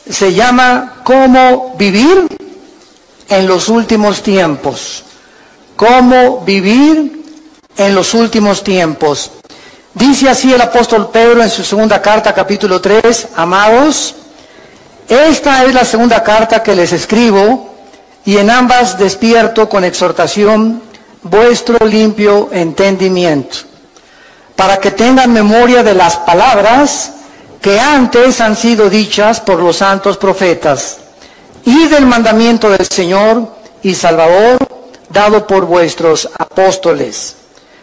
se llama ¿Cómo vivir en los últimos tiempos? ¿Cómo vivir en los últimos tiempos? Dice así el apóstol Pedro en su segunda carta, capítulo 3, amados, esta es la segunda carta que les escribo, y en ambas despierto con exhortación vuestro limpio entendimiento, para que tengan memoria de las palabras que antes han sido dichas por los santos profetas, y del mandamiento del Señor y Salvador dado por vuestros apóstoles,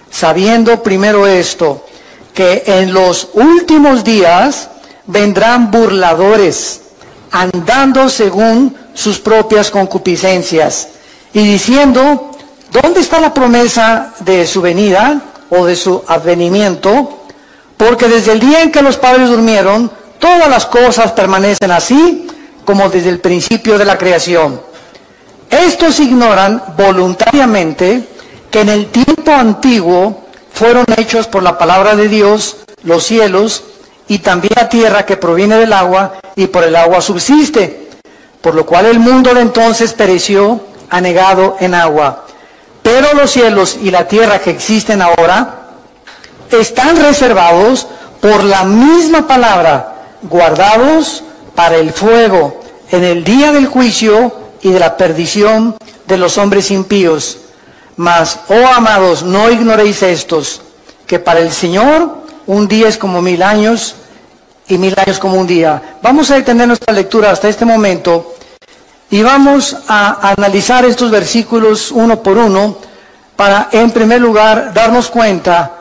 sabiendo primero esto, que en los últimos días vendrán burladores, andando según sus propias concupiscencias, y diciendo, ¿dónde está la promesa de su venida o de su advenimiento? Porque desde el día en que los padres durmieron, todas las cosas permanecen así como desde el principio de la creación. Estos ignoran voluntariamente que en el tiempo antiguo fueron hechos por la palabra de Dios los cielos y también la tierra que proviene del agua y por el agua subsiste, por lo cual el mundo de entonces pereció anegado en agua. Pero los cielos y la tierra que existen ahora están reservados por la misma palabra, guardados para el fuego en el día del juicio y de la perdición de los hombres impíos. Mas, oh amados, no ignoréis estos, que para el Señor un día es como 1000 años y 1000 años como un día. Vamos a detener nuestra lectura hasta este momento y vamos a analizar estos versículos uno por uno para, en primer lugar, darnos cuenta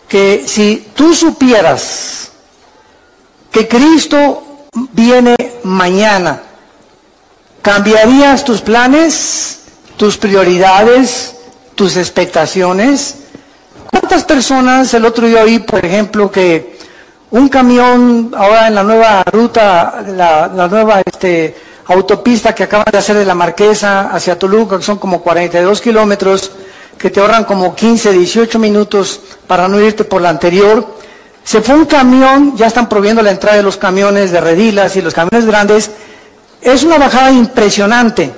que si tú supieras que Cristo viene mañana, ¿cambiarías tus planes, tus prioridades, tus expectaciones? ¿Cuántas personas el otro día oí, por ejemplo, que un camión ahora en la nueva ruta, la nueva autopista que acaban de hacer de la Marquesa hacia Toluca, que son como 42 kilómetros, que te ahorran como 15, 18 minutos para no irte por la anterior? Se fue un camión, ya están prohibiendo la entrada de los camiones de redilas y los camiones grandes. Es una bajada impresionante.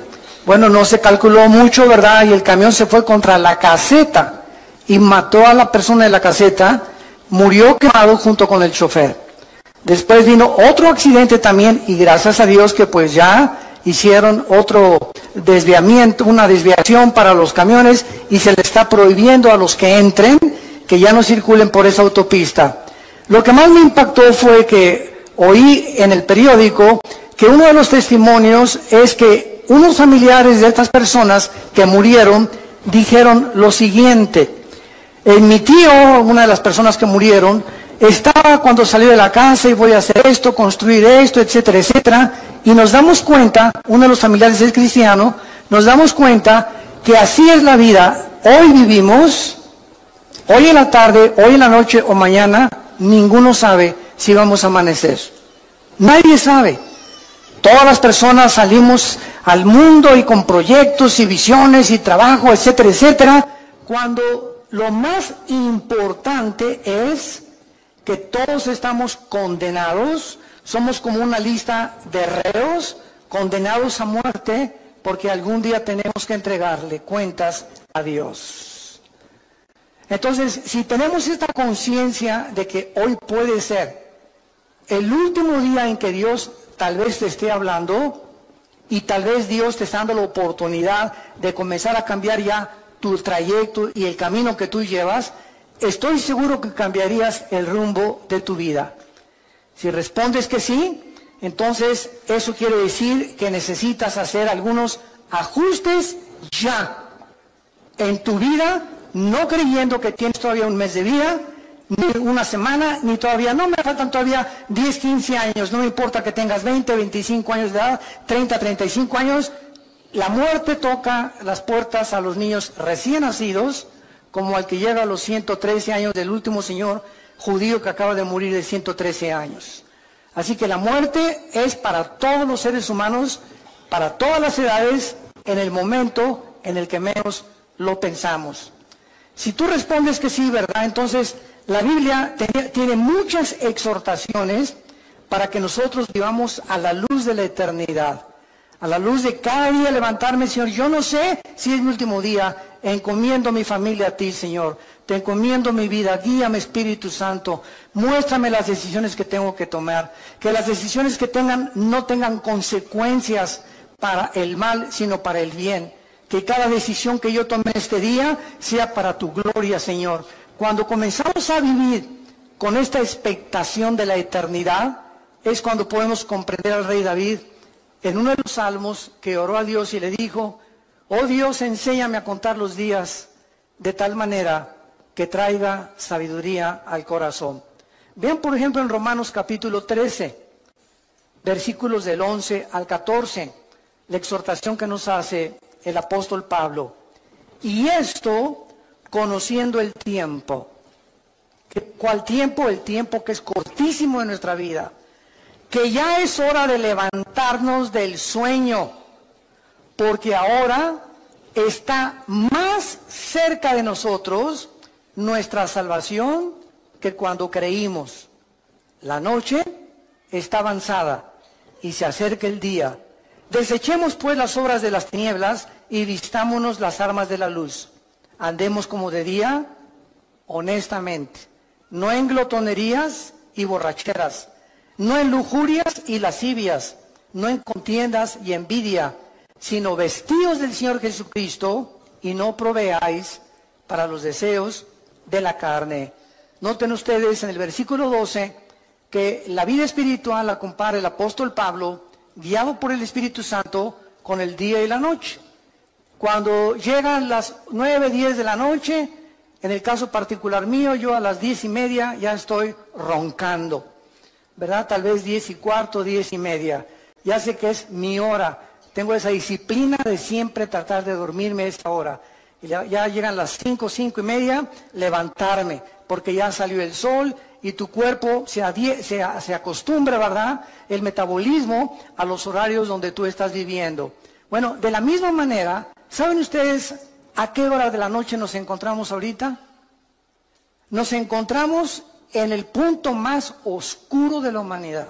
Bueno, no se calculó mucho, ¿verdad? Y el camión se fue contra la caseta y mató a la persona de la caseta, murió quemado junto con el chofer. Después vino otro accidente también y gracias a Dios que pues ya hicieron otro desviamiento, una desviación para los camiones y se le está prohibiendo a los que entren que ya no circulen por esa autopista. Lo que más me impactó fue que oí en el periódico que uno de los testimonios es que unos familiares de estas personas que murieron dijeron lo siguiente: mi tío, una de las personas que murieron, estaba cuando salió de la casa y voy a hacer esto, construir esto, etcétera, etcétera, y nos damos cuenta, uno de los familiares es cristiano, nos damos cuenta que así es la vida. Hoy vivimos, hoy en la tarde, hoy en la noche o mañana, ninguno sabe si vamos a amanecer. Nadie sabe. Todas las personas salimos al mundo y con proyectos y visiones y trabajo, etcétera, etcétera, cuando lo más importante es que todos estamos condenados, somos como una lista de reos condenados a muerte, porque algún día tenemos que entregarle cuentas a Dios. Entonces, si tenemos esta conciencia de que hoy puede ser el último día en que Dios tal vez te esté hablando, y tal vez Dios te está dando la oportunidad de comenzar a cambiar ya tu trayecto y el camino que tú llevas, estoy seguro que cambiarías el rumbo de tu vida. Si respondes que sí, entonces eso quiere decir que necesitas hacer algunos ajustes ya en tu vida, no creyendo que tienes todavía un mes de vida, ni una semana, ni todavía, no me faltan todavía 10, 15 años, no me importa que tengas 20, 25 años de edad, 30, 35 años, la muerte toca las puertas a los niños recién nacidos, como al que llega a los 113 años del último señor judío que acaba de morir de 113 años. Así que la muerte es para todos los seres humanos, para todas las edades, en el momento en el que menos lo pensamos. Si tú respondes que sí, ¿verdad? Entonces, la Biblia tiene muchas exhortaciones para que nosotros vivamos a la luz de la eternidad, a la luz de cada día levantarme, Señor. Yo no sé si es mi último día, encomiendo mi familia a ti, Señor. Te encomiendo mi vida, guíame, Espíritu Santo. Muéstrame las decisiones que tengo que tomar. Que las decisiones que no tengan consecuencias para el mal, sino para el bien. Que cada decisión que yo tome este día sea para tu gloria, Señor. Cuando comenzamos a vivir con esta expectación de la eternidad, es cuando podemos comprender al rey David en uno de los salmos que oró a Dios y le dijo: oh Dios, enséñame a contar los días de tal manera que traiga sabiduría al corazón. Vean por ejemplo en Romanos capítulo 13, versículos del 11 al 14, la exhortación que nos hace el apóstol Pablo. Y esto conociendo el tiempo. ¿Cuál tiempo? El tiempo que es cortísimo en nuestra vida. Que ya es hora de levantarnos del sueño, porque ahora está más cerca de nosotros nuestra salvación que cuando creímos. La noche está avanzada y se acerca el día. Desechemos pues las obras de las tinieblas y vistámonos las armas de la luz. Andemos como de día, honestamente, no en glotonerías y borracheras, no en lujurias y lascivias, no en contiendas y envidia, sino vestidos del Señor Jesucristo y no proveáis para los deseos de la carne. Noten ustedes en el versículo 12 que la vida espiritual la compara el apóstol Pablo, guiado por el Espíritu Santo, con el día y la noche. Cuando llegan las 9, 10 de la noche, en el caso particular mío, yo a las 10:30 ya estoy roncando, ¿verdad? Tal vez 10:15, 10:30. Ya sé que es mi hora. Tengo esa disciplina de siempre tratar de dormirme a esa hora. Y ya llegan las 5, 5:30, levantarme, porque ya salió el sol y tu cuerpo se acostumbra, ¿verdad? El metabolismo a los horarios donde tú estás viviendo. Bueno, de la misma manera, ¿saben ustedes a qué hora de la noche nos encontramos ahorita? Nos encontramos en el punto más oscuro de la humanidad,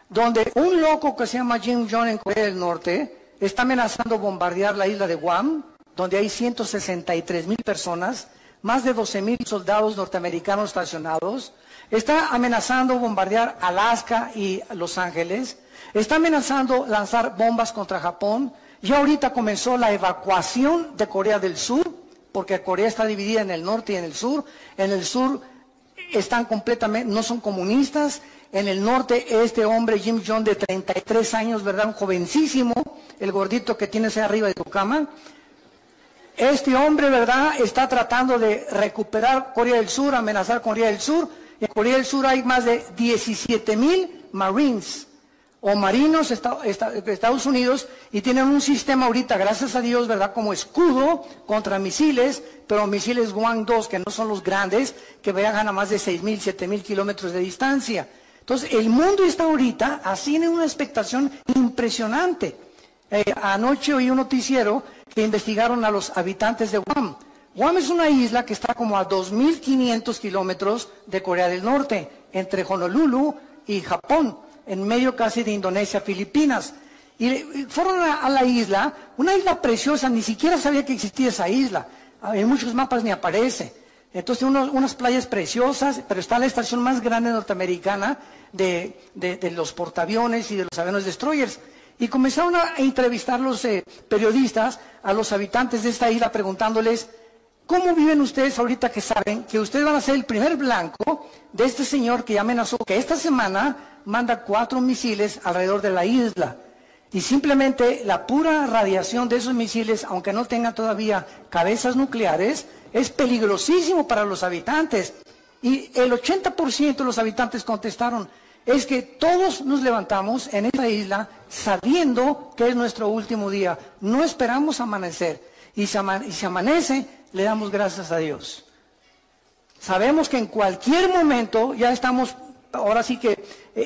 donde un loco que se llama Kim Jong en Corea del Norte está amenazando bombardear la isla de Guam, donde hay 163,000 personas, más de 12,000 soldados norteamericanos estacionados. Está amenazando bombardear Alaska y Los Ángeles. Está amenazando lanzar bombas contra Japón. Ya ahorita comenzó la evacuación de Corea del Sur, porque Corea está dividida en el norte y en el sur. En el sur están completamente, no son comunistas. En el norte, este hombre, Kim Jong, de 33 años, ¿verdad? Un jovencísimo, el gordito que tienes ahí arriba de tu cama. Este hombre, ¿verdad?, está tratando de recuperar Corea del Sur, amenazar Corea del Sur. En Corea del Sur hay más de 17,000 Marines o marinos de Estados Unidos, y tienen un sistema ahorita, gracias a Dios, ¿verdad?, como escudo contra misiles, pero misiles Hwang-2, que no son los grandes, que viajan a más de 6,000, 7,000 kilómetros de distancia. Entonces, el mundo está ahorita así en una expectación impresionante. Anoche oí un noticiero que investigaron a los habitantes de Guam. Guam es una isla que está como a 2,500 kilómetros de Corea del Norte, entre Honolulu y Japón, en medio casi de Indonesia, Filipinas. Y fueron a la isla, una isla preciosa, ni siquiera sabía que existía esa isla. En muchos mapas ni aparece. Entonces unas playas preciosas, pero está la estación más grande norteamericana de los portaaviones y de los aviones destroyers. Y comenzaron a entrevistar los periodistas a los habitantes de esta isla, preguntándoles: ¿cómo viven ustedes ahorita que saben que ustedes van a ser el primer blanco de este señor que ya amenazó que esta semana manda 4 misiles alrededor de la isla? Y simplemente la pura radiación de esos misiles, aunque no tengan todavía cabezas nucleares, es peligrosísimo para los habitantes. Y el 80% de los habitantes contestaron: es que todos nos levantamos en esta isla sabiendo que es nuestro último día. No esperamos amanecer. Y si amanece, le damos gracias a Dios. Sabemos que en cualquier momento ya estamos, ahora sí que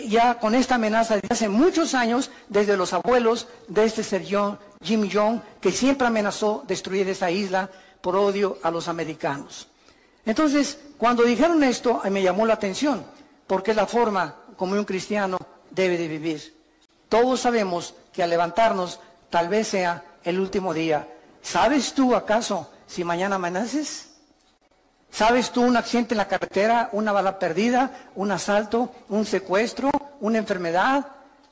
ya con esta amenaza desde hace muchos años, desde los abuelos de este señor Kim Jong, que siempre amenazó destruir esa isla por odio a los americanos. Entonces, cuando dijeron esto, me llamó la atención, porque es la forma como un cristiano debe de vivir. Todos sabemos que al levantarnos tal vez sea el último día. ¿Sabes tú acaso si mañana amaneces? ¿Sabes tú un accidente en la carretera, una bala perdida, un asalto, un secuestro, una enfermedad?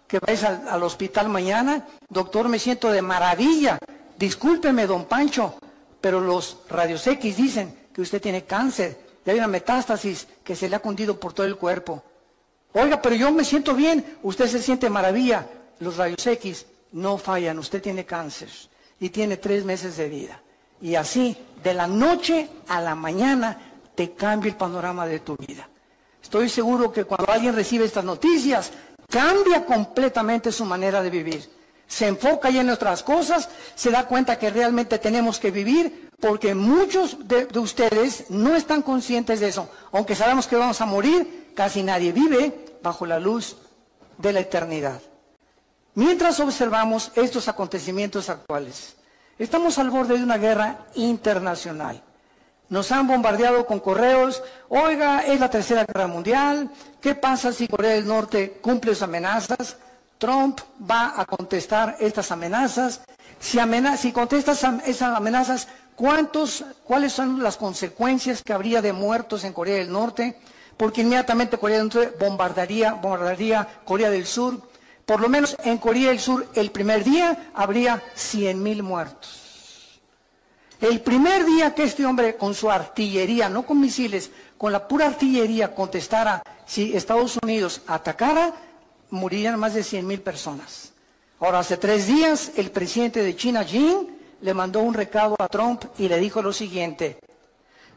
Que vais al hospital mañana. Doctor, me siento de maravilla. Discúlpeme, don Pancho, pero los radios X dicen que usted tiene cáncer. Y hay una metástasis que se le ha cundido por todo el cuerpo. Oiga, pero yo me siento bien. Usted se siente maravilla. Los rayos X no fallan. Usted tiene cáncer y tiene 3 meses de vida. Y así, de la noche a la mañana, te cambia el panorama de tu vida. Estoy seguro que cuando alguien recibe estas noticias, cambia completamente su manera de vivir. Se enfoca ya en otras cosas, se da cuenta que realmente tenemos que vivir, porque muchos de ustedes no están conscientes de eso. Aunque sabemos que vamos a morir, casi nadie vive bajo la luz de la eternidad. Mientras observamos estos acontecimientos actuales, estamos al borde de una guerra internacional. Nos han bombardeado con correos. Oiga, es la tercera guerra mundial. ¿Qué pasa si Corea del Norte cumple sus amenazas? Trump va a contestar estas amenazas. Si contesta esas amenazas, ¿cuáles son las consecuencias que habría de muertos en Corea del Norte? Porque inmediatamente Corea del Norte bombardaría Corea del Sur. Por lo menos en Corea del Sur, el primer día habría 100,000 muertos. El primer día que este hombre con su artillería, no con misiles, con la pura artillería contestara, si Estados Unidos atacara, morirían más de 100,000 personas. Ahora, hace 3 días, el presidente de China, Xi, le mandó un recado a Trump y le dijo lo siguiente: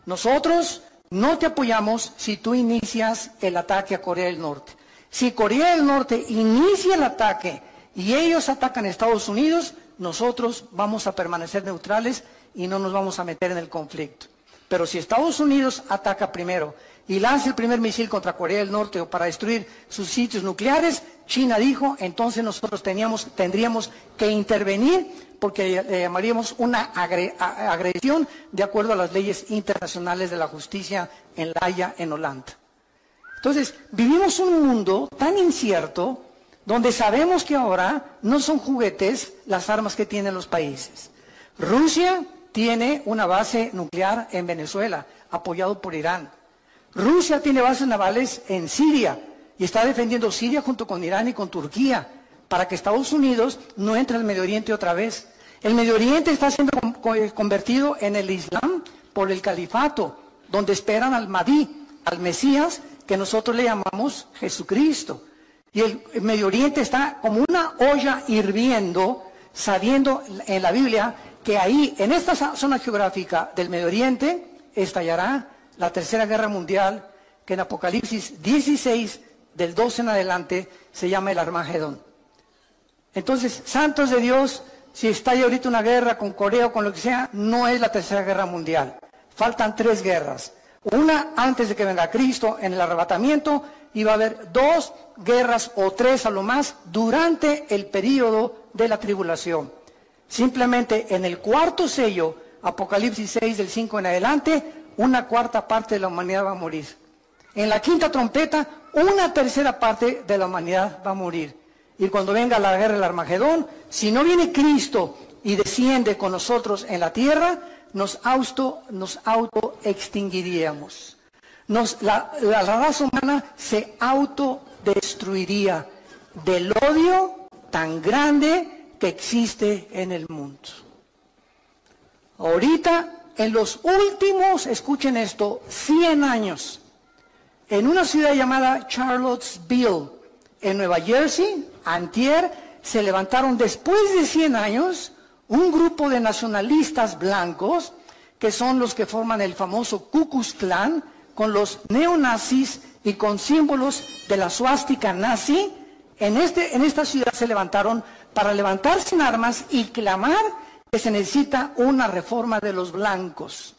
nosotros no te apoyamos si tú inicias el ataque a Corea del Norte. Si Corea del Norte inicia el ataque y ellos atacan a Estados Unidos, nosotros vamos a permanecer neutrales y no nos vamos a meter en el conflicto. Pero si Estados Unidos ataca primero y lanza el primer misil contra Corea del Norte o para destruir sus sitios nucleares, China dijo, entonces nosotros tendríamos que intervenir, porque le llamaríamos una agresión de acuerdo a las leyes internacionales de la justicia en La Haya, en Holanda. Entonces, vivimos un mundo tan incierto, donde sabemos que ahora no son juguetes las armas que tienen los países. Rusia tiene una base nuclear en Venezuela, apoyado por Irán. Rusia tiene bases navales en Siria y está defendiendo Siria junto con Irán y con Turquía para que Estados Unidos no entre al Medio Oriente otra vez. El Medio Oriente está siendo convertido en el Islam por el califato, donde esperan al Mahdi, al Mesías, que nosotros le llamamos Jesucristo. Y el Medio Oriente está como una olla hirviendo, sabiendo en la Biblia que ahí, en esta zona geográfica del Medio Oriente, estallará la tercera guerra mundial, que en Apocalipsis 16, del 12 en adelante, se llama el Armagedón. Entonces, santos de Dios, si estalla ahorita una guerra con Corea o con lo que sea, no es la tercera guerra mundial. Faltan 3 guerras. Una antes de que venga Cristo en el arrebatamiento, y va a haber 2 guerras o 3 a lo más durante el período de la tribulación. Simplemente en el 4º sello, Apocalipsis 6 del 5 en adelante, 1/4 parte de la humanidad va a morir. En la 5ª trompeta, 1/3 parte de la humanidad va a morir. Y cuando venga la guerra del Armagedón, si no viene Cristo y desciende con nosotros en la tierra, nos auto extinguiríamos. La raza humana se autodestruiría del odio tan grande que existe en el mundo. Ahorita, en los últimos, escuchen esto, 100 años, en una ciudad llamada Charlottesville, en Nueva Jersey, antier, se levantaron después de 100 años un grupo de nacionalistas blancos, que son los que forman el famoso Ku Klux Klan, con los neonazis y con símbolos de la suástica nazi. En esta ciudad se levantaron para levantarse en armas y clamar que se necesita una reforma de los blancos,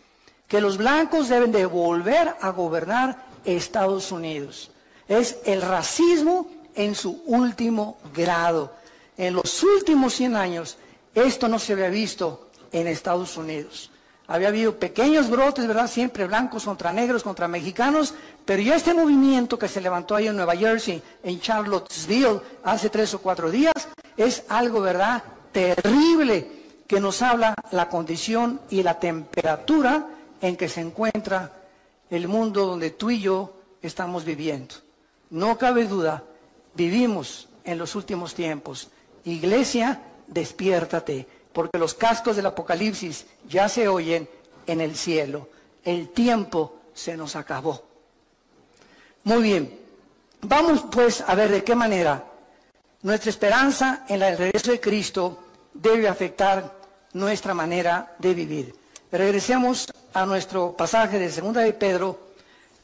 que los blancos deben de volver a gobernar Estados Unidos. Es el racismo en su último grado. En los últimos 100 años, esto no se había visto en Estados Unidos. Había habido pequeños brotes, ¿verdad? Siempre blancos contra negros, contra mexicanos, pero ya este movimiento que se levantó ahí en Nueva Jersey, en Charlottesville, hace 3 o 4 días, es algo, ¿verdad?, terrible, que nos habla la condición y la temperatura en que se encuentra el mundo donde tú y yo estamos viviendo. No cabe duda, vivimos en los últimos tiempos. Iglesia, despiértate, porque los cascos del Apocalipsis ya se oyen en el cielo. El tiempo se nos acabó. Muy bien, vamos pues a ver de qué manera nuestra esperanza en el regreso de Cristo debe afectar nuestra manera de vivir. Regresemos a nuestro pasaje de 2 de Pedro,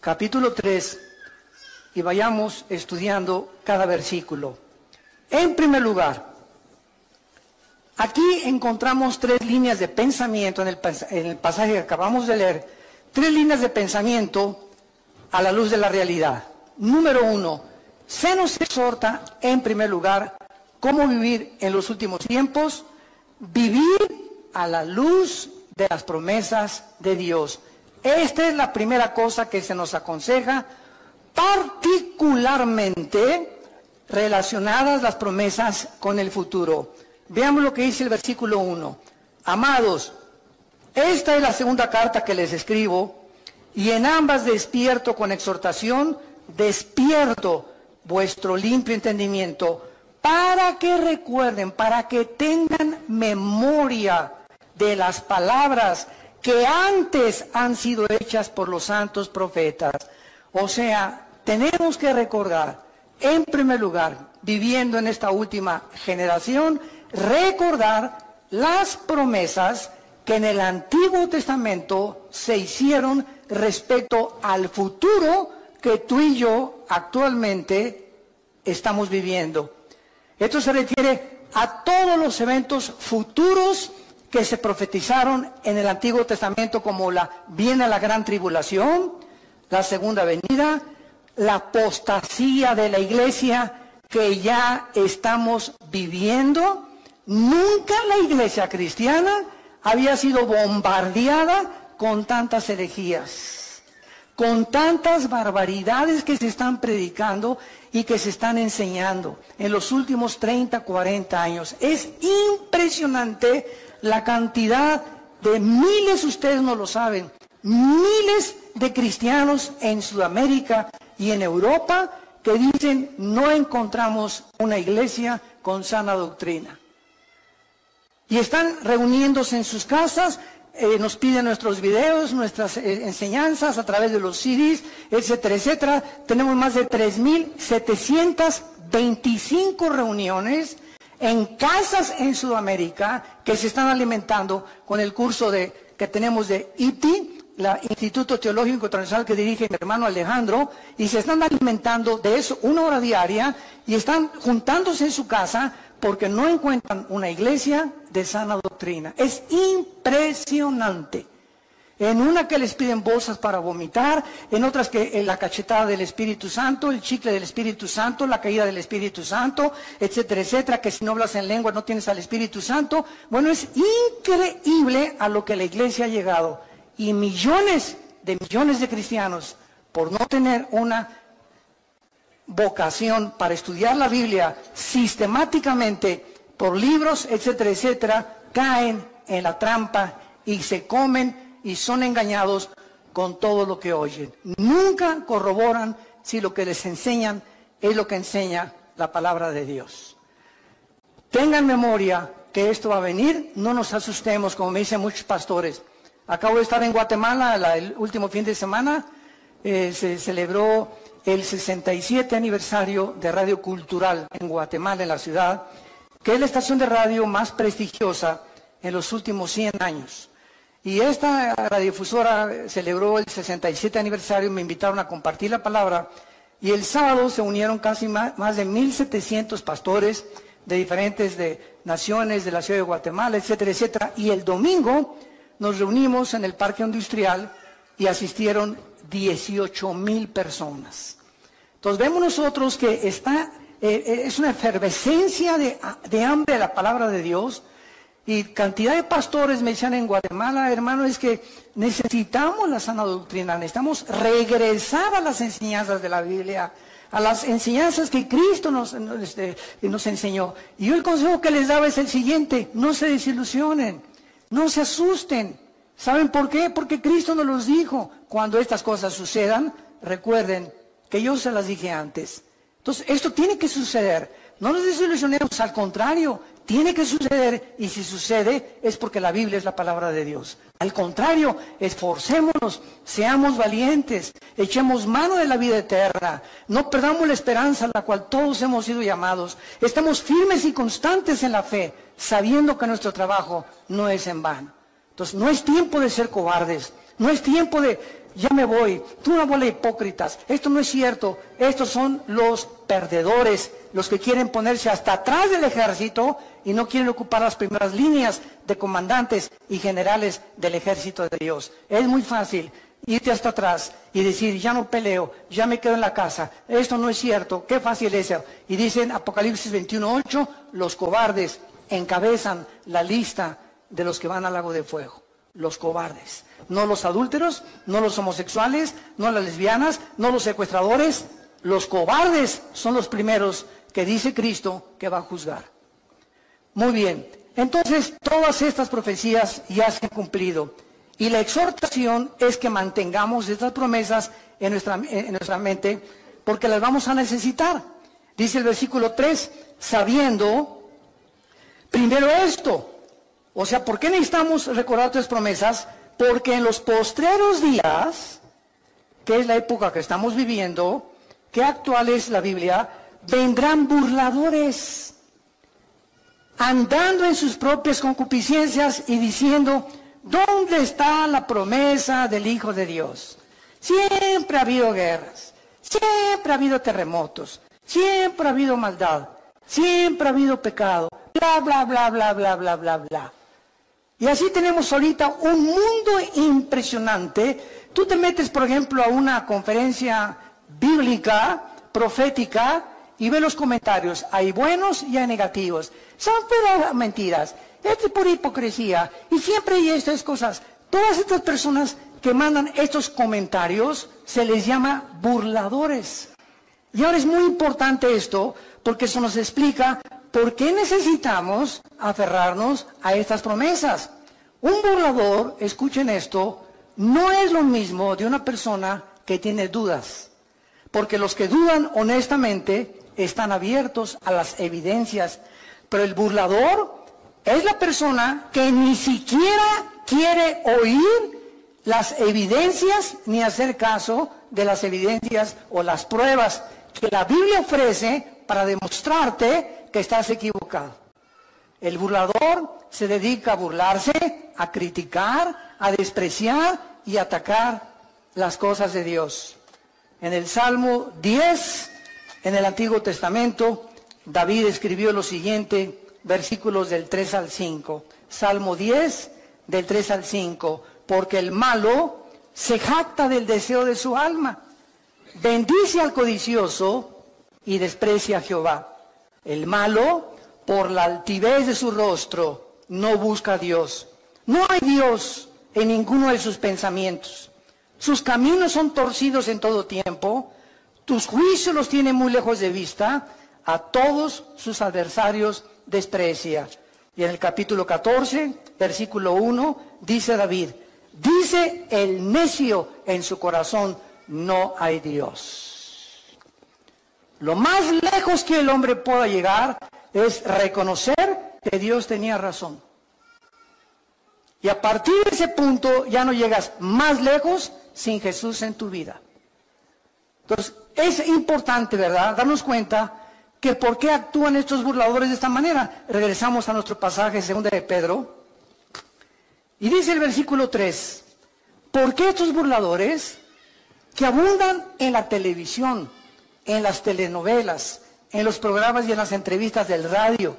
capítulo 3, y vayamos estudiando cada versículo. En primer lugar, aquí encontramos 3 líneas de pensamiento en el pasaje que acabamos de leer, 3 líneas de pensamiento a la luz de la realidad. Número 1, se nos exhorta en primer lugar cómo vivir en los últimos tiempos, vivir a la luz de las promesas de Dios. Esta es la primera cosa que se nos aconseja, particularmente relacionadas las promesas con el futuro. Veamos lo que dice el versículo 1. Amados, esta es la segunda carta que les escribo, y en ambas despierto con exhortación, despierto vuestro limpio entendimiento, para que recuerden, para que tengan memoria de las palabras que antes han sido hechas por los santos profetas. O sea, tenemos que recordar, en primer lugar, viviendo en esta última generación, recordar las promesas que en el Antiguo Testamento se hicieron respecto al futuro que tú y yo actualmente estamos viviendo. Esto se refiere a todos los eventos futuros que se profetizaron en el Antiguo Testamento, como viene la gran tribulación, la segunda venida, la apostasía de la iglesia que ya estamos viviendo. Nunca la iglesia cristiana había sido bombardeada con tantas herejías, con tantas barbaridades que se están predicando y que se están enseñando en los últimos 30, 40 años. Es impresionante la cantidad de miles, ustedes no lo saben, miles de cristianos en Sudamérica y en Europa que dicen no encontramos una iglesia con sana doctrina. Y están reuniéndose en sus casas, nos piden nuestros videos, nuestras enseñanzas a través de los CDs, etcétera, etcétera. Tenemos más de 3.725 reuniones en casas en Sudamérica que se están alimentando con el curso que tenemos de ITI, el Instituto Teológico Internacional que dirige mi hermano Alejandro, y se están alimentando de eso 1 hora diaria y están juntándose en su casa porque no encuentran una iglesia de sana doctrina. Es impresionante. En una que les piden bolsas para vomitar, en otras que la cachetada del Espíritu Santo, el chicle del Espíritu Santo, la caída del Espíritu Santo, etcétera, etcétera, que si no hablas en lengua no tienes al Espíritu Santo. Bueno, es increíble a lo que la iglesia ha llegado. Y millones de cristianos, por no tener una vocación para estudiar la Biblia sistemáticamente por libros, etcétera, etcétera, caen en la trampa y se comen y son engañados con todo lo que oyen. Nunca corroboran si lo que les enseñan es lo que enseña la palabra de Dios. Tengan memoria que esto va a venir, no nos asustemos, como me dicen muchos pastores. Acabo de estar en Guatemala el último fin de semana, se celebró el 67 aniversario de Radio Cultural en Guatemala, en la ciudad, que es la estación de radio más prestigiosa en los últimos 100 años. Y esta radiodifusora celebró el 67 aniversario, me invitaron a compartir la palabra, y el sábado se unieron casi más de 1,700 pastores de diferentes naciones de la ciudad de Guatemala, etcétera, etcétera. Y el domingo nos reunimos en el Parque Industrial y asistieron 18,000 personas. Entonces vemos nosotros que es una efervescencia de hambre de la palabra de Dios, Y cantidad de pastores me decían en Guatemala, hermano, es que necesitamos la sana doctrina, necesitamos regresar a las enseñanzas de la Biblia, a las enseñanzas que Cristo nos enseñó. Y yo el consejo que les daba es el siguiente: no se desilusionen, no se asusten. ¿Saben por qué? Porque Cristo nos los dijo. Cuando estas cosas sucedan, recuerden que yo se las dije antes. Entonces, esto tiene que suceder. No nos desilusionemos, al contrario, tiene que suceder, y si sucede es porque la Biblia es la palabra de Dios. Al contrario, esforcémonos, seamos valientes, echemos mano de la vida eterna, no perdamos la esperanza a la cual todos hemos sido llamados. Estemos firmes y constantes en la fe, sabiendo que nuestro trabajo no es en vano. Entonces, no es tiempo de ser cobardes, no es tiempo de, ya me voy, tú una bola de hipócritas, esto no es cierto. Estos son los perdedores, los que quieren ponerse hasta atrás del ejército y no quieren ocupar las primeras líneas de comandantes y generales del ejército de Dios. Es muy fácil irte hasta atrás y decir, ya no peleo, ya me quedo en la casa, esto no es cierto, qué fácil es eso. Y dicen Apocalipsis 21:8, los cobardes encabezan la lista de los que van al lago de fuego. Los cobardes, no los adúlteros, no los homosexuales, no las lesbianas, no los secuestradores. Los cobardes son los primeros que dice Cristo que va a juzgar. Muy bien, entonces todas estas profecías ya se han cumplido, y la exhortación es que mantengamos estas promesas en nuestra mente, porque las vamos a necesitar. Dice el versículo 3, sabiendo primero esto. O sea, ¿por qué necesitamos recordar tres promesas? Porque en los postreros días, que es la época que estamos viviendo, que actual es la Biblia, vendrán burladores, andando en sus propias concupiscencias y diciendo, ¿dónde está la promesa del Hijo de Dios? Siempre ha habido guerras, siempre ha habido terremotos, siempre ha habido maldad, siempre ha habido pecado, bla, bla, bla, bla, bla, bla, bla, bla. Y así tenemos ahorita un mundo impresionante. Tú te metes, por ejemplo, a una conferencia bíblica, profética, y ves los comentarios. Hay buenos y hay negativos. Son puras mentiras. Esto es pura hipocresía. Y siempre hay estas cosas. Todas estas personas que mandan estos comentarios se les llama burladores. Y ahora es muy importante esto, porque eso nos explica por qué necesitamos aferrarnos a estas promesas. Un burlador, escuchen esto, no es lo mismo de una persona que tiene dudas, porque los que dudan honestamente están abiertos a las evidencias, pero el burlador es la persona que ni siquiera quiere oír las evidencias ni hacer caso de las evidencias o las pruebas que la Biblia ofrece para demostrarte que estás equivocado. El burlador se dedica a burlarse, a criticar, a despreciar y a atacar las cosas de Dios. En el Salmo 10, en el Antiguo Testamento, David escribió lo siguiente, versículos del 3 al 5. Salmo 10, del 3 al 5. Porque el malo se jacta del deseo de su alma, bendice al codicioso y desprecia a Jehová. El malo, por la altivez de su rostro, no busca a Dios. No hay Dios en ninguno de sus pensamientos. Sus caminos son torcidos en todo tiempo. Tus juicios los tiene muy lejos de vista. A todos sus adversarios desprecia. Y en el capítulo 14, versículo 1, dice David, dice el necio en su corazón, no hay Dios. Lo más lejos que el hombre pueda llegar es reconocer que Dios tenía razón. Y a partir de ese punto ya no llegas más lejos sin Jesús en tu vida. Entonces es importante, ¿verdad?, darnos cuenta que por qué actúan estos burladores de esta manera. Regresamos a nuestro pasaje 2 de Pedro. Y dice el versículo 3, ¿por qué estos burladores que abundan en la televisión, en las telenovelas, en los programas y en las entrevistas del radio,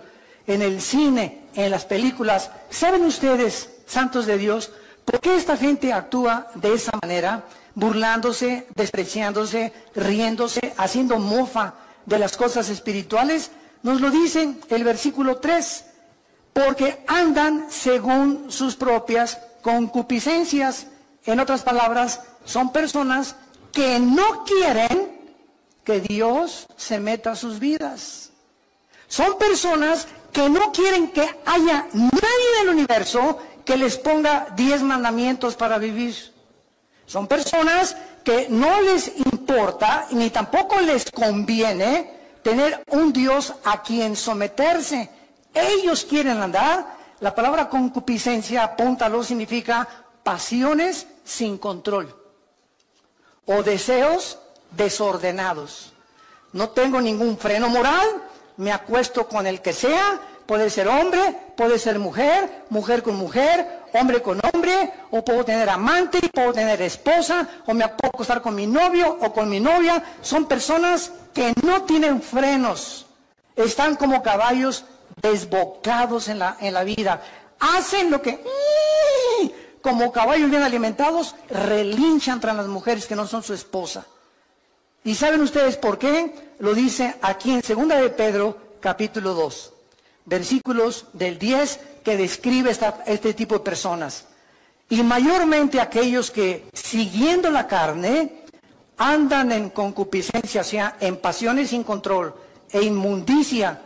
en el cine, en las películas? ¿Saben ustedes, santos de Dios, por qué esta gente actúa de esa manera? Burlándose, despreciándose, riéndose, haciendo mofa de las cosas espirituales. Nos lo dicen el versículo 3. porque andan según sus propias concupiscencias. En otras palabras, son personas que no quieren que Dios se meta a sus vidas. Son personas que no quieren que haya nadie del universo que les ponga 10 mandamientos para vivir. Son personas que no les importa ni tampoco les conviene tener un Dios a quien someterse. Ellos quieren andar. La palabra concupiscencia, apúntalo, significa pasiones sin control o deseos desordenados. No tengo ningún freno moral, me acuesto con el que sea, puede ser hombre, puede ser mujer, mujer con mujer, hombre con hombre, o puedo tener amante, puedo tener esposa, o me puedo acostar con mi novio o con mi novia. Son personas que no tienen frenos, están como caballos desbocados en la vida, hacen lo que, como caballos bien alimentados, relinchan tras las mujeres que no son su esposa. ¿Y saben ustedes por qué? Lo dice aquí en 2 de Pedro, capítulo 2, versículos del 10, que describe este tipo de personas. Y mayormente aquellos que, siguiendo la carne, andan en concupiscencia, o sea, en pasiones sin control e inmundicia,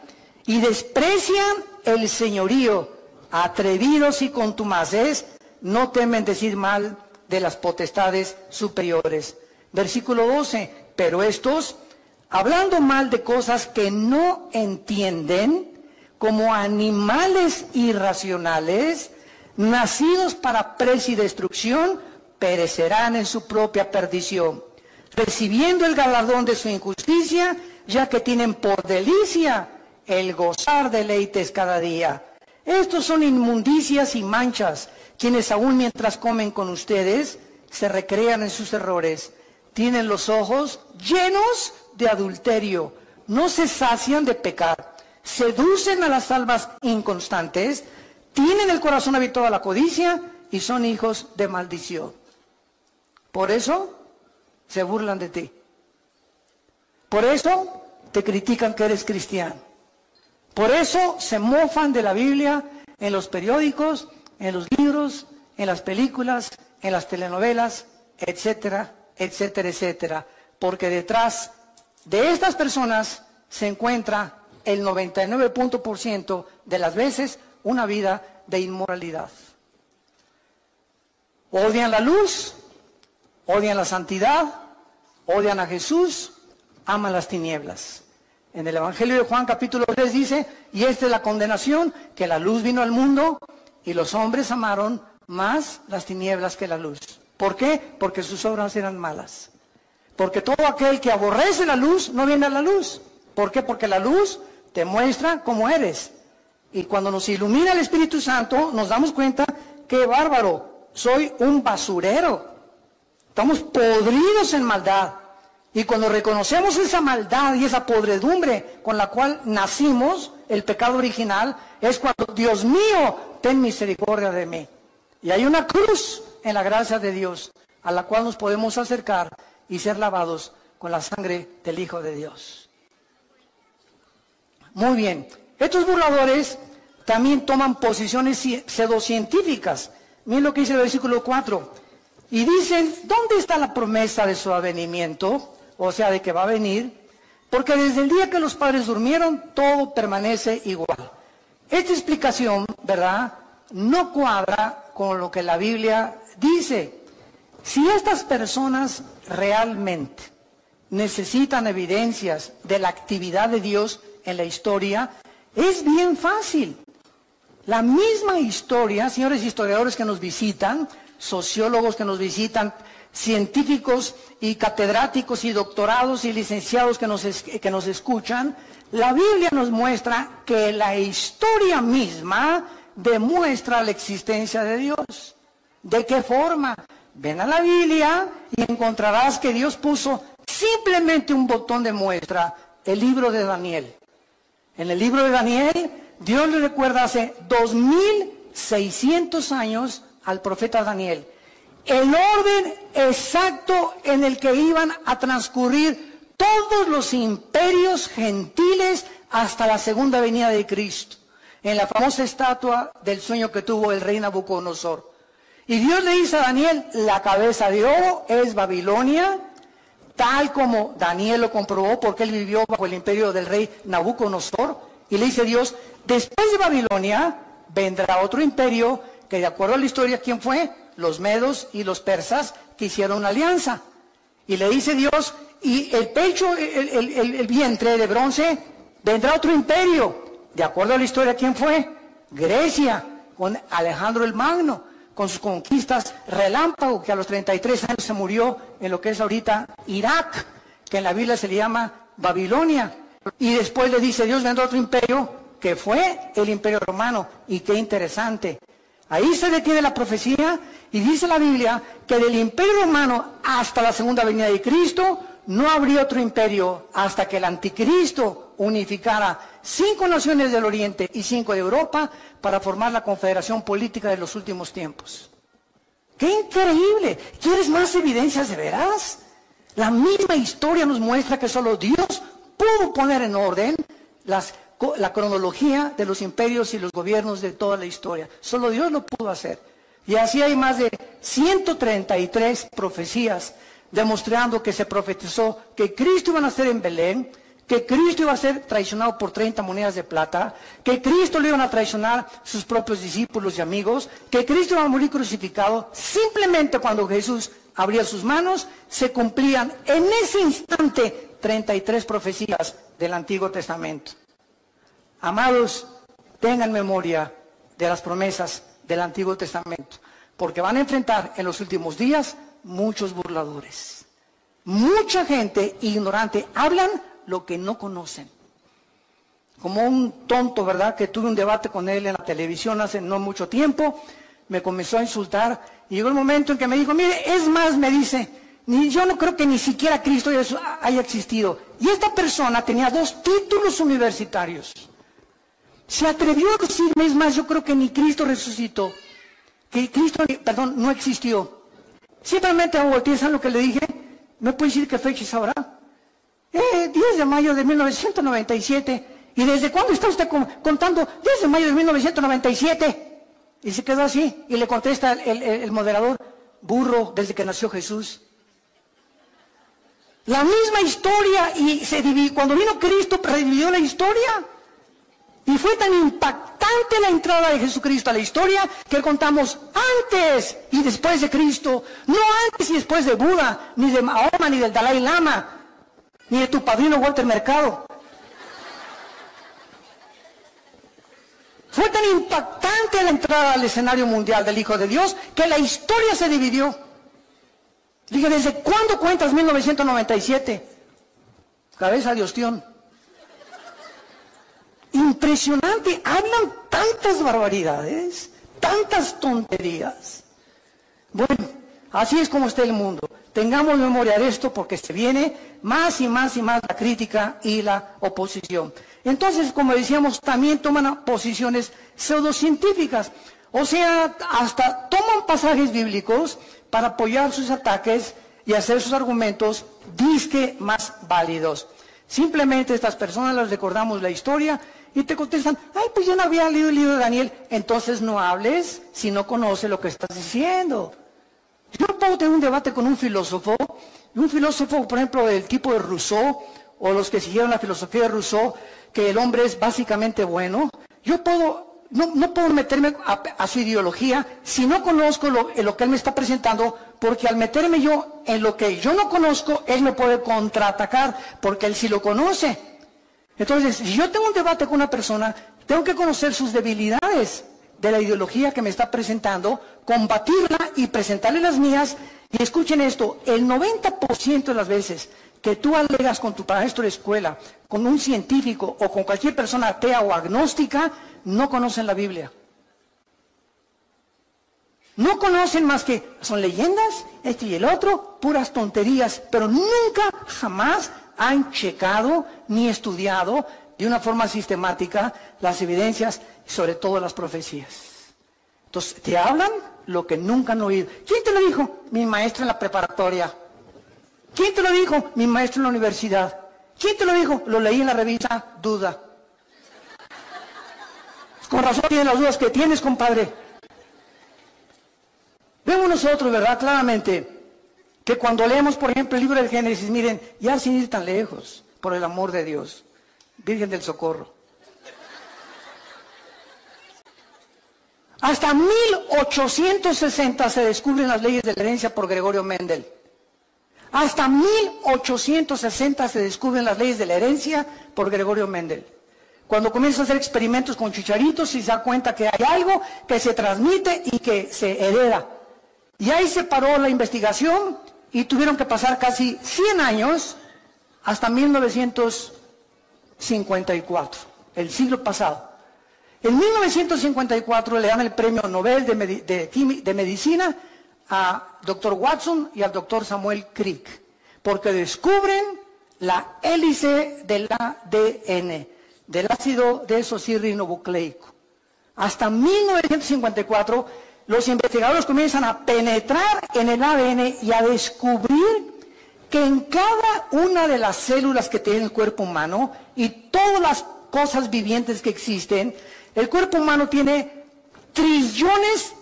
y desprecian el señorío, atrevidos y contumaces, no temen decir mal de las potestades superiores. Versículo 12, pero estos, hablando mal de cosas que no entienden, como animales irracionales, nacidos para presa y destrucción, perecerán en su propia perdición, recibiendo el galardón de su injusticia, ya que tienen por delicia el gozar deleites cada día. Estos son inmundicias y manchas, quienes aún mientras comen con ustedes, se recrean en sus errores. Tienen los ojos llenos de adulterio, no se sacian de pecar, seducen a las almas inconstantes, tienen el corazón habituado a la codicia y son hijos de maldición. Por eso se burlan de ti. Por eso te critican que eres cristiano. Por eso se mofan de la Biblia en los periódicos, en los libros, en las películas, en las telenovelas, etcétera, etcétera, etcétera. Porque detrás de estas personas se encuentra el 99% de las veces una vida de inmoralidad. Odian la luz, odian la santidad, odian a Jesús, aman las tinieblas. En el Evangelio de Juan capítulo 3 dice, y esta es la condenación, que la luz vino al mundo y los hombres amaron más las tinieblas que la luz. ¿Por qué? Porque sus obras eran malas. Porque todo aquel que aborrece la luz no viene a la luz. ¿Por qué? Porque la luz te muestra cómo eres. Y cuando nos ilumina el Espíritu Santo, nos damos cuenta que bárbaro, soy un basurero. Estamos podridos en maldad. Y cuando reconocemos esa maldad y esa podredumbre con la cual nacimos, el pecado original, es cuando, Dios mío, ten misericordia de mí. Y hay una cruz en la gracia de Dios, a la cual nos podemos acercar y ser lavados con la sangre del Hijo de Dios. Muy bien. Estos burladores también toman posiciones pseudocientíficas. Miren lo que dice el versículo 4. Y dicen, ¿dónde está la promesa de su avenimiento? O sea, de que va a venir. Porque desde el día que los padres durmieron, todo permanece igual. Esta explicación, ¿verdad?, no cuadra con lo que la Biblia dice. Si estas personas realmente necesitan evidencias de la actividad de Dios en la historia, es bien fácil. La misma historia, señores historiadores que nos visitan, sociólogos que nos visitan, científicos y catedráticos y doctorados y licenciados que nos escuchan, la Biblia nos muestra que la historia misma demuestra la existencia de Dios. ¿De qué forma? Ven a la Biblia y encontrarás que Dios puso simplemente un botón de muestra, el libro de Daniel. En el libro de Daniel, Dios le recuerda hace 2600 años al profeta Daniel el orden exacto en el que iban a transcurrir todos los imperios gentiles hasta la segunda venida de Cristo. en la famosa estatua del sueño que tuvo el rey Nabucodonosor. Y Dios le dice a Daniel, la cabeza de oro es Babilonia, tal como Daniel lo comprobó porque él vivió bajo el imperio del rey Nabucodonosor. Y le dice Dios, después de Babilonia vendrá otro imperio que, de acuerdo a la historia, ¿quién fue? Los medos y los persas, que hicieron una alianza. Y le dice Dios, y el pecho, el vientre de bronce, vendrá otro imperio. De acuerdo a la historia, ¿quién fue? Grecia, con Alejandro el Magno, con sus conquistas relámpago, que a los 33 años se murió en lo que es ahorita Irak, que en la Biblia se le llama Babilonia. Y después le dice Dios, vendrá otro imperio, que fue el imperio romano. Y qué interesante. Ahí se detiene la profecía y dice la Biblia que del imperio romano hasta la segunda venida de Cristo no habría otro imperio hasta que el anticristo unificara 5 naciones del Oriente y 5 de Europa para formar la confederación política de los últimos tiempos. ¡Qué increíble! ¿Quieres más evidencias de veras? La misma historia nos muestra que solo Dios pudo poner en orden la cronología de los imperios y los gobiernos de toda la historia. Solo Dios lo pudo hacer. Y así hay más de 133 profecías demostrando que se profetizó que Cristo iba a nacer en Belén, que Cristo iba a ser traicionado por 30 monedas de plata, que Cristo le iban a traicionar sus propios discípulos y amigos, que Cristo iba a morir crucificado. Simplemente cuando Jesús abría sus manos, se cumplían en ese instante 33 profecías del Antiguo Testamento. Amados, tengan memoria de las promesas del Antiguo Testamento, porque van a enfrentar en los últimos días muchos burladores. Mucha gente ignorante, hablan lo que no conocen. Como un tonto, ¿verdad? Que tuve un debate con él en la televisión hace no mucho tiempo, me comenzó a insultar y llegó el momento en que me dijo, mire, es más, me dice, yo no creo que ni siquiera Cristo haya existido. Y esta persona tenía 2 títulos universitarios. Se atrevió a decirme, es más, yo creo que ni Cristo resucitó, que Cristo, perdón, no existió. Simplemente me volteé, ¿saben lo que le dije? ¿Me puede decir qué fecha es ahora? 10 de mayo de 1997. ¿Y desde cuándo está usted contando? 10 de mayo de 1997. Y se quedó así, y le contesta el moderador, burro, desde que nació Jesús. La misma historia, y cuando vino Cristo, revivió la historia. Y fue tan impactante la entrada de Jesucristo a la historia que contamos antes y después de Cristo, no antes y después de Buda, ni de Mahoma, ni del Dalai Lama, ni de tu padrino Walter Mercado. Fue tan impactante la entrada al escenario mundial del Hijo de Dios que la historia se dividió. Dije, ¿desde cuándo cuentas 1997? Cabeza de ostión. Impresionante, hablan tantas barbaridades, tantas tonterías. Bueno, así es como está el mundo. Tengamos memoria de esto porque se viene más y más y más la crítica y la oposición. Entonces, como decíamos, también toman posiciones pseudocientíficas. O sea, hasta toman pasajes bíblicos para apoyar sus ataques y hacer sus argumentos disque más válidos. Simplemente estas personas les recordamos la historia y te contestan, ay, pues yo no había leído el libro de Daniel. Entonces no hables si no conoces lo que estás diciendo. Yo no puedo tener un debate con un filósofo, por ejemplo, del tipo de Rousseau, o los que siguieron la filosofía de Rousseau, que el hombre es básicamente bueno. Yo no puedo meterme a su ideología si no conozco lo que él me está presentando, porque al meterme yo en lo que yo no conozco, él me puede contraatacar, porque él sí lo conoce. Entonces, si yo tengo un debate con una persona, tengo que conocer sus debilidades de la ideología que me está presentando, combatirla y presentarle las mías. Y escuchen esto, el 90% de las veces que tú alegas con tu maestro de escuela, con un científico o con cualquier persona atea o agnóstica, no conocen la Biblia. No conocen más que son leyendas, este y el otro, puras tonterías, pero nunca, jamás han checado ni estudiado de una forma sistemática las evidencias y sobre todo las profecías. Entonces, te hablan lo que nunca han oído. ¿Quién te lo dijo? Mi maestro en la preparatoria. ¿Quién te lo dijo? Mi maestro en la universidad. ¿Quién te lo dijo? Lo leí en la revista Duda. Con razón tienes las dudas que tienes, compadre. Vemos nosotros, ¿verdad? Claramente, que cuando leemos, por ejemplo, el libro del Génesis, miren, ya sin ir tan lejos, por el amor de Dios, Virgen del Socorro. Hasta 1860 se descubren las leyes de la herencia por Gregorio Mendel. Hasta 1860 se descubren las leyes de la herencia por Gregorio Mendel. Cuando comienza a hacer experimentos con chicharitos y se da cuenta que hay algo que se transmite y que se hereda. Y ahí se paró la investigación y tuvieron que pasar casi 100 años hasta 1954, el siglo pasado. En 1954 le dan el premio Nobel de Medicina a Dr. Watson y al Dr. Samuel Crick, porque descubren la hélice del ADN, del ácido desoxirribonucleico. Hasta 1954, los investigadores comienzan a penetrar en el ADN y a descubrir que en cada una de las células que tiene el cuerpo humano y todas las cosas vivientes que existen, el cuerpo humano tiene trillones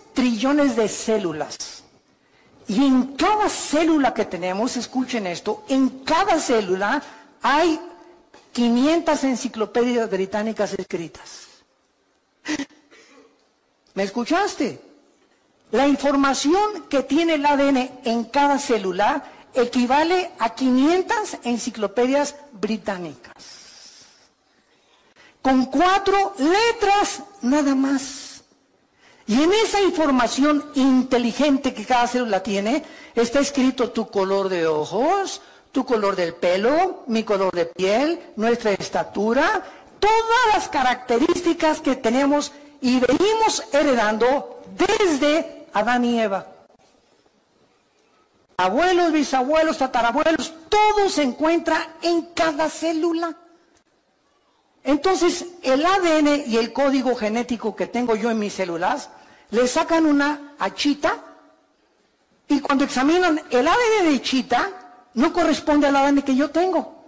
de células. Y en cada célula que tenemos, escuchen esto, en cada célula hay 500 enciclopedias británicas escritas. ¿Me escuchaste? La información que tiene el ADN en cada célula equivale a 500 enciclopedias británicas. Con 4 letras nada más. Y en esa información inteligente que cada célula tiene, está escrito tu color de ojos, tu color del pelo, mi color de piel, nuestra estatura, todas las características que tenemos y venimos heredando desde Adán y Eva. Abuelos, bisabuelos, tatarabuelos, todo se encuentra en cada célula. Entonces, el ADN y el código genético que tengo yo en mis células, le sacan una a Chita, y cuando examinan el ADN de Chita, no corresponde al ADN que yo tengo.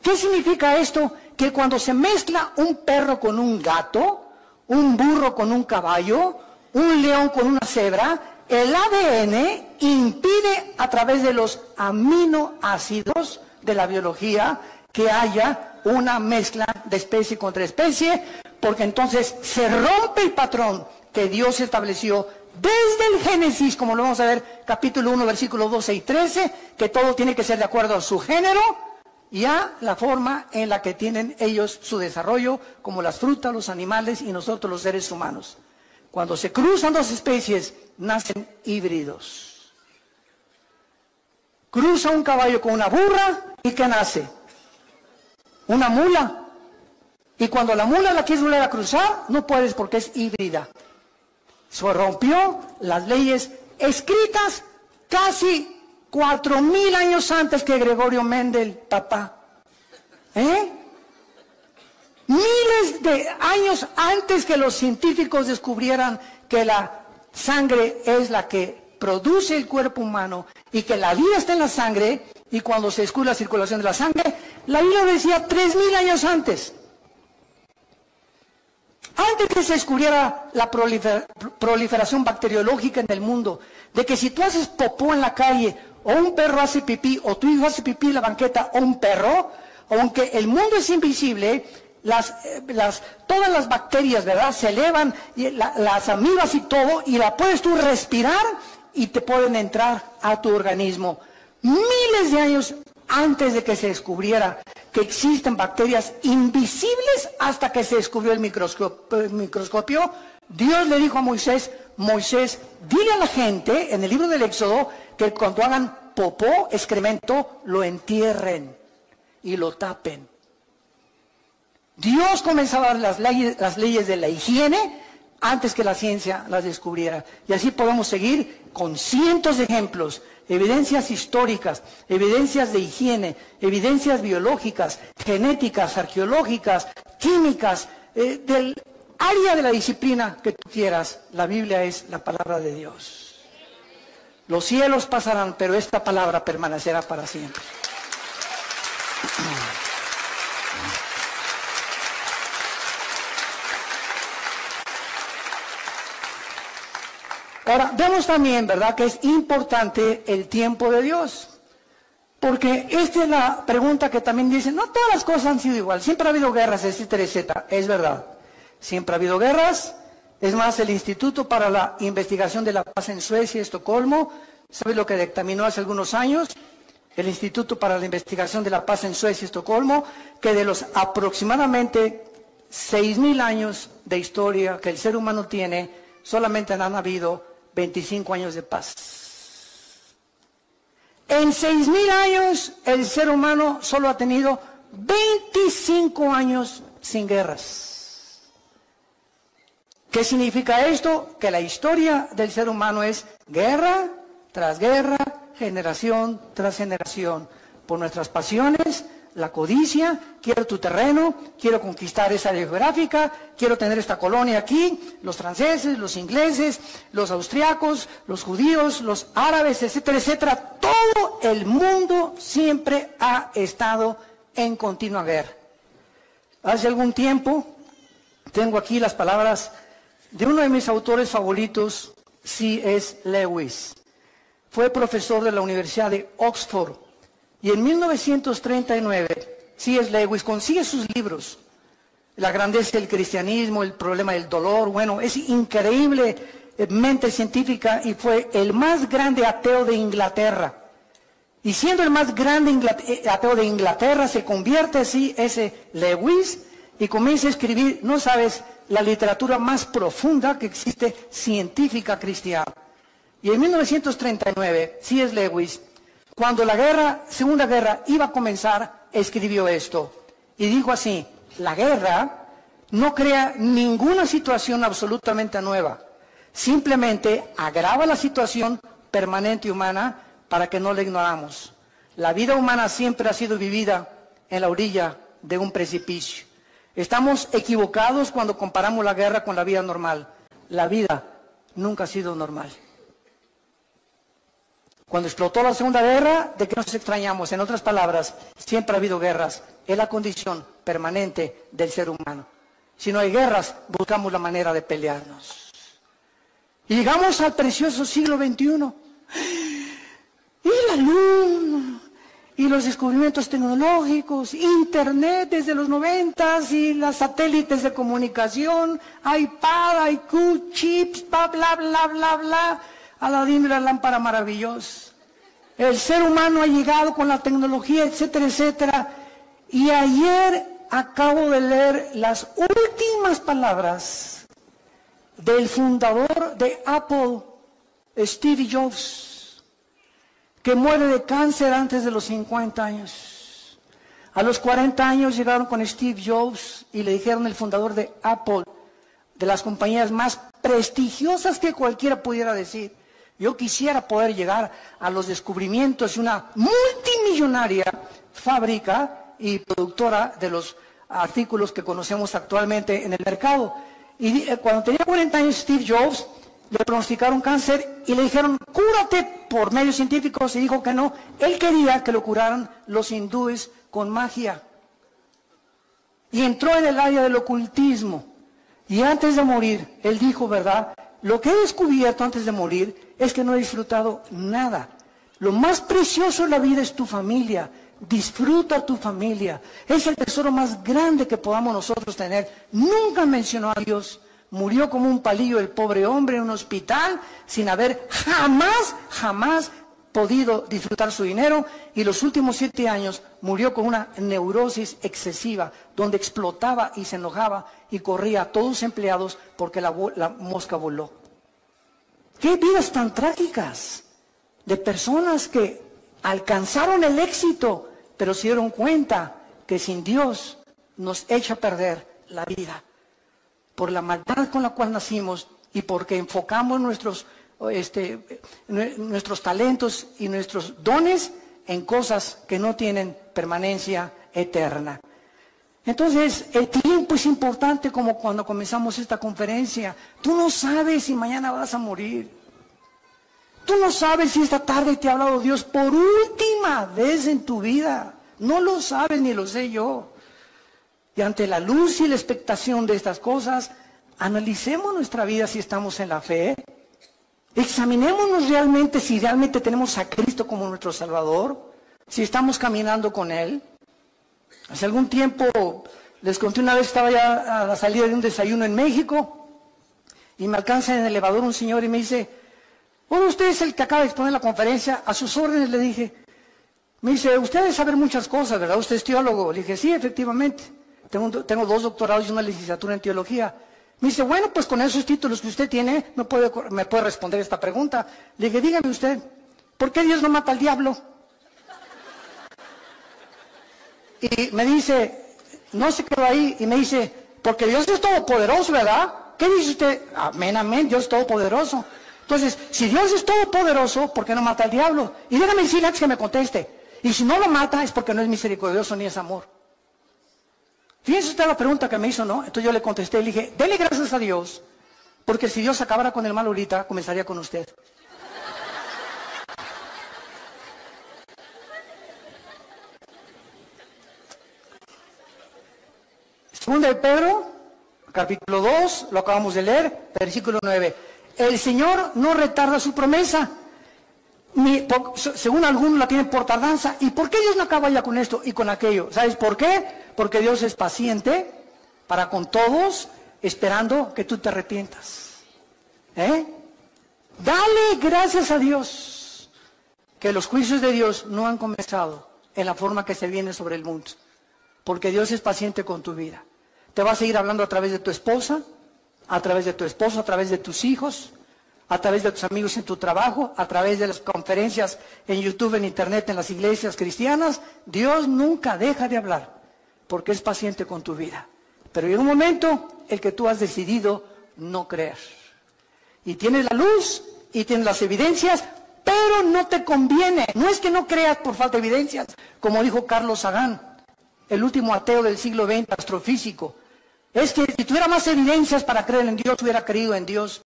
¿Qué significa esto? Que cuando se mezcla un perro con un gato, un burro con un caballo, un león con una cebra, el ADN impide a través de los aminoácidos de la biología que haya una mezcla de especie contra especie, porque entonces se rompe el patrón que Dios estableció desde el Génesis, como lo vamos a ver, capítulo 1, versículos 12 y 13, que todo tiene que ser de acuerdo a su género y a la forma en la que tienen ellos su desarrollo, como las frutas, los animales y nosotros los seres humanos. Cuando se cruzan dos especies, nacen híbridos. Cruza un caballo con una burra, ¿y qué nace? Una mula. Y cuando la mula la quieres volver a cruzar, no puedes porque es híbrida. Se rompió las leyes escritas casi 4000 años antes que Gregorio Mendel, papá. Miles de años antes que los científicos descubrieran que la sangre es la que produce el cuerpo humano y que la vida está en la sangre, y cuando se descubre la circulación de la sangre, la Biblia lo decía 3000 años antes. Antes que se descubriera la proliferación bacteriológica en el mundo, de que si tú haces popó en la calle, o un perro hace pipí, o tu hijo hace pipí en la banqueta, o un perro, aunque el mundo es invisible, todas las bacterias, ¿verdad?, se elevan, y las amibas y todo, y la puedes tú respirar, y te pueden entrar a tu organismo. Miles de años antes de que se descubriera que existen bacterias invisibles, hasta que se descubrió el microscopio, Dios le dijo a Moisés, dile a la gente en el libro del Éxodo que cuando hagan popó, excremento, lo entierren y lo tapen. Dios comenzaba a dar las leyes de la higiene antes que la ciencia las descubriera. Y así podemos seguir con cientos de ejemplos, evidencias históricas, evidencias de higiene, evidencias biológicas, genéticas, arqueológicas, químicas, del área de la disciplina que tú quieras. La Biblia es la palabra de Dios. Los cielos pasarán, pero esta palabra permanecerá para siempre. Ahora, vemos también, ¿verdad?, que es importante el tiempo de Dios. Porque esta es la pregunta que también dicen, no todas las cosas han sido igual, siempre ha habido guerras, etcétera, etcétera. Es verdad, siempre ha habido guerras. Es más, el Instituto para la Investigación de la Paz en Suecia y Estocolmo, ¿sabes lo que dictaminó hace algunos años? El Instituto para la Investigación de la Paz en Suecia y Estocolmo, que de los aproximadamente 6.000 años de historia que el ser humano tiene, solamente han habido 25 años de paz. En 6.000 años, el ser humano solo ha tenido 25 años sin guerras. ¿Qué significa esto? Que la historia del ser humano es guerra tras guerra, generación tras generación, por nuestras pasiones, la codicia, quiero tu terreno, quiero conquistar esa área geográfica, quiero tener esta colonia aquí, los franceses, los ingleses, los austriacos, los judíos, los árabes, etcétera, etcétera. Todo el mundo siempre ha estado en continua guerra. Hace algún tiempo, tengo aquí las palabras de uno de mis autores favoritos, C.S. Lewis. Fue profesor de la Universidad de Oxford. Y en 1939, C.S. Lewis consigue sus libros, La grandeza del cristianismo, El problema del dolor. Bueno, es increíblemente científica y fue el más grande ateo de Inglaterra. Y siendo el más grande ateo de Inglaterra, se convierte así ese Lewis y comienza a escribir, no sabes, la literatura más profunda que existe científica cristiana. Y en 1939, C.S. Lewis, cuando la Segunda Guerra iba a comenzar, escribió esto. Y dijo así, la guerra no crea ninguna situación absolutamente nueva. Simplemente agrava la situación permanente humana para que no la ignoramos. La vida humana siempre ha sido vivida en la orilla de un precipicio. Estamos equivocados cuando comparamos la guerra con la vida normal. La vida nunca ha sido normal. Cuando explotó la Segunda Guerra, ¿de qué nos extrañamos? En otras palabras, siempre ha habido guerras. Es la condición permanente del ser humano. Si no hay guerras, buscamos la manera de pelearnos. Y llegamos al precioso siglo XXI. Y la luna, y los descubrimientos tecnológicos, Internet desde los 90s, y los satélites de comunicación, iPad, IQ, chips, bla, bla, bla, bla, bla. Aladín de la lámpara maravillosa. El ser humano ha llegado con la tecnología, etcétera, etcétera. Y ayer acabo de leer las últimas palabras del fundador de Apple, Steve Jobs, que muere de cáncer antes de los 50 años. A los 40 años llegaron con Steve Jobs y le dijeron, el fundador de Apple, de las compañías más prestigiosas que cualquiera pudiera decir, yo quisiera poder llegar a los descubrimientos de una multimillonaria fábrica y productora de los artículos que conocemos actualmente en el mercado. Y cuando tenía 40 años Steve Jobs, le pronosticaron cáncer y le dijeron, cúrate por medios científicos, y dijo que no. Él quería que lo curaran los hindúes con magia. Y entró en el área del ocultismo. Y antes de morir, él dijo, ¿verdad? Lo que he descubierto antes de morir es que no he disfrutado nada. Lo más precioso de la vida es tu familia. Disfruta tu familia. Es el tesoro más grande que podamos nosotros tener. Nunca mencionó a Dios. Murió como un palillo el pobre hombre en un hospital sin haber jamás podido disfrutar su dinero, y los últimos 7 años murió con una neurosis excesiva, donde explotaba y se enojaba y corría a todos los empleados porque la mosca voló. ¡Qué vidas tan trágicas! De personas que alcanzaron el éxito, pero se dieron cuenta que sin Dios nos echa a perder la vida. Por la maldad con la cual nacimos y porque enfocamos nuestros talentos y nuestros dones en cosas que no tienen permanencia eterna. Entonces, el tiempo es importante, como cuando comenzamos esta conferencia. Tú no sabes si mañana vas a morir. Tú no sabes si esta tarde te ha hablado Dios por última vez en tu vida. No lo sabes ni lo sé yo. Y ante la luz y la expectación de estas cosas, analicemos nuestra vida si estamos en la fe. examinémonos realmente si realmente tenemos a Cristo como nuestro Salvador, si estamos caminando con Él. Hace algún tiempo, les conté una vez, estaba ya a la salida de un desayuno en México, y me alcanza en el elevador un señor y me dice, bueno, usted es el que acaba de exponer la conferencia, a sus órdenes, le dije. Me dice, usted debe saber muchas cosas, ¿verdad? Usted es teólogo. Le dije, sí, efectivamente. Tengo 2 doctorados y una licenciatura en teología. Me dice, bueno, pues con esos títulos que usted tiene, me puede responder esta pregunta. Le dije, dígame usted, ¿por qué Dios no mata al diablo? Y me dice, no se quedó ahí, y me dice, porque Dios es todopoderoso, ¿verdad? ¿Qué dice usted? Amén, amén, Dios es todopoderoso. Entonces, si Dios es todopoderoso, ¿por qué no mata al diablo? Y déjame decirle antes que me conteste. Y si no lo mata es porque no es misericordioso ni es amor. Fíjense usted la pregunta que me hizo, ¿no? Entonces yo le contesté, le dije, dele gracias a Dios, porque si Dios acabara con el mal ahorita, comenzaría con usted. Segunda de Pedro, capítulo 2, lo acabamos de leer, versículo 9. El Señor no retarda su promesa, según algunos la tienen por tardanza. ¿Y por qué Dios no acaba ya con esto y con aquello? ¿Sabes por qué? Porque Dios es paciente para con todos, esperando que tú te arrepientas. Dale gracias a Dios que los juicios de Dios no han comenzado en la forma que se viene sobre el mundo, porque Dios es paciente con tu vida. Te va a seguir hablando a través de tu esposa, a través de tu esposo, a través de tus hijos, a través de tus amigos en tu trabajo, a través de las conferencias en YouTube, en Internet, en las iglesias cristianas. Dios nunca deja de hablar, porque es paciente con tu vida. Pero llega un momento el que tú has decidido no creer. Y tienes la luz, y tienes las evidencias, pero no te conviene. No es que no creas por falta de evidencias, como dijo Carlos Sagan, el último ateo del siglo XX, astrofísico. Es que si tuviera más evidencias para creer en Dios, hubiera creído en Dios.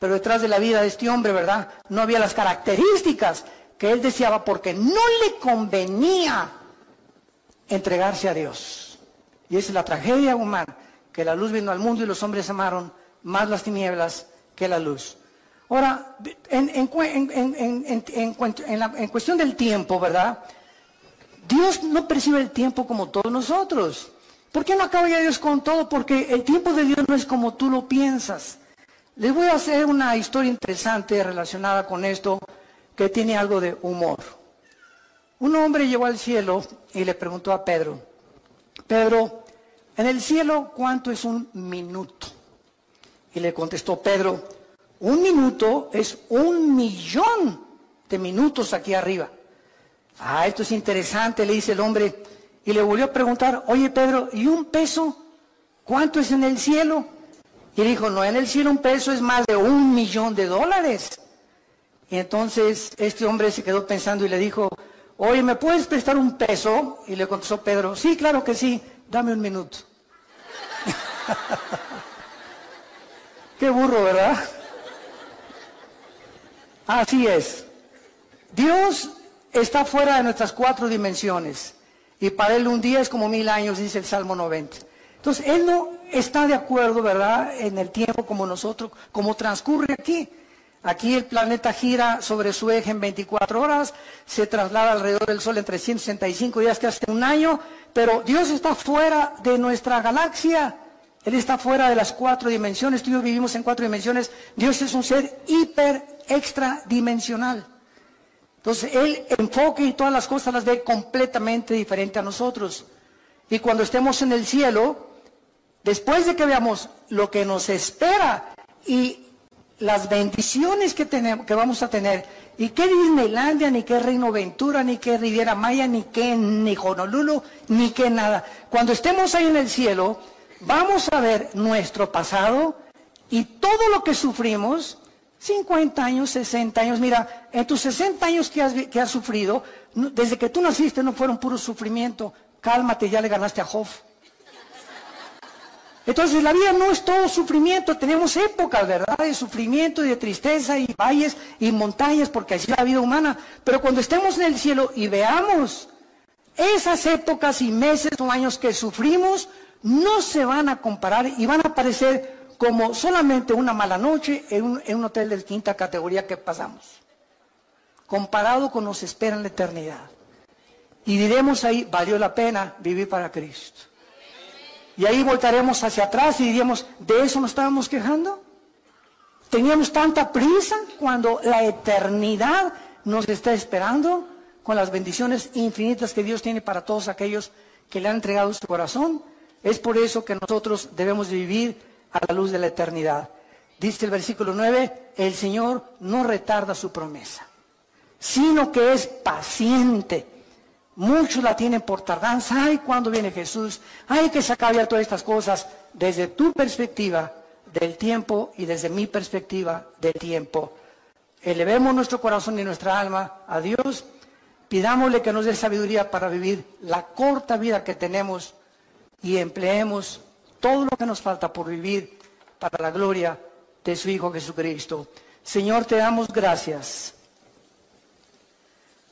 Pero detrás de la vida de este hombre, ¿verdad?, no había las características que él deseaba, porque no le convenía entregarse a Dios. Y esa es la tragedia humana, que la luz vino al mundo y los hombres amaron más las tinieblas que la luz. Ahora, en cuestión del tiempo, ¿verdad?, Dios no percibe el tiempo como todos nosotros. ¿Por qué no acaba ya Dios con todo? Porque el tiempo de Dios no es como tú lo piensas. Les voy a hacer una historia interesante relacionada con esto, que tiene algo de humor. Un hombre llegó al cielo y le preguntó a Pedro, Pedro, en el cielo, ¿cuánto es un minuto? Y le contestó Pedro, un minuto es 1.000.000 de minutos aquí arriba. Esto es interesante, le dice el hombre, y le volvió a preguntar, oye Pedro, ¿y un peso? ¿Cuánto es en el cielo? Y dijo, no, en el cielo un peso es más de $1.000.000. Y entonces este hombre se quedó pensando y le dijo, oye, ¿me puedes prestar un peso? Y le contestó Pedro, sí, claro que sí, dame un minuto. Qué burro, ¿verdad? Así es. Dios está fuera de nuestras 4 dimensiones. Y para Él un día es como 1000 años, dice el Salmo 90. Entonces, Él no está de acuerdo, ¿verdad?, en el tiempo como nosotros, como transcurre aquí. Aquí el planeta gira sobre su eje en 24 horas, se traslada alrededor del Sol en 365 días, que hace un año, pero Dios está fuera de nuestra galaxia. Él está fuera de las 4 dimensiones. Tú y yo vivimos en 4 dimensiones. Dios es un ser extradimensional. Entonces, Él enfoque y todas las cosas las ve completamente diferente a nosotros. Y cuando estemos en el cielo, después de que veamos lo que nos espera y las bendiciones que vamos a tener, y qué Disneylandia, ni qué Reino Ventura, ni qué Riviera Maya, ni Honolulu, ni qué nada. Cuando estemos ahí en el cielo, vamos a ver nuestro pasado y todo lo que sufrimos, 50 años, 60 años, mira, en tus 60 años que has sufrido, desde que tú naciste no fueron puro sufrimiento. Cálmate, ya le ganaste a Job. Entonces la vida no es todo sufrimiento, tenemos épocas, ¿verdad?, de sufrimiento y de tristeza y valles y montañas, porque así es la vida humana. Pero cuando estemos en el cielo y veamos esas épocas y meses o años que sufrimos, no se van a comparar y van a parecer como solamente una mala noche en un hotel de quinta categoría que pasamos, comparado con nos espera en la eternidad. Y diremos ahí, valió la pena vivir para Cristo. Y ahí voltaremos hacia atrás y diríamos, ¿de eso nos estábamos quejando? ¿Teníamos tanta prisa cuando la eternidad nos está esperando con las bendiciones infinitas que Dios tiene para todos aquellos que le han entregado su corazón? Es por eso que nosotros debemos vivir a la luz de la eternidad. Dice el versículo 9, el Señor no retarda su promesa, sino que es paciente. Muchos la tienen por tardanza. Ay, ¿cuándo viene Jesús? Ay, que se acabe todas estas cosas. Desde tu perspectiva del tiempo y desde mi perspectiva del tiempo, elevemos nuestro corazón y nuestra alma a Dios. Pidámosle que nos dé sabiduría para vivir la corta vida que tenemos y empleemos todo lo que nos falta por vivir para la gloria de su Hijo Jesucristo. Señor, te damos gracias,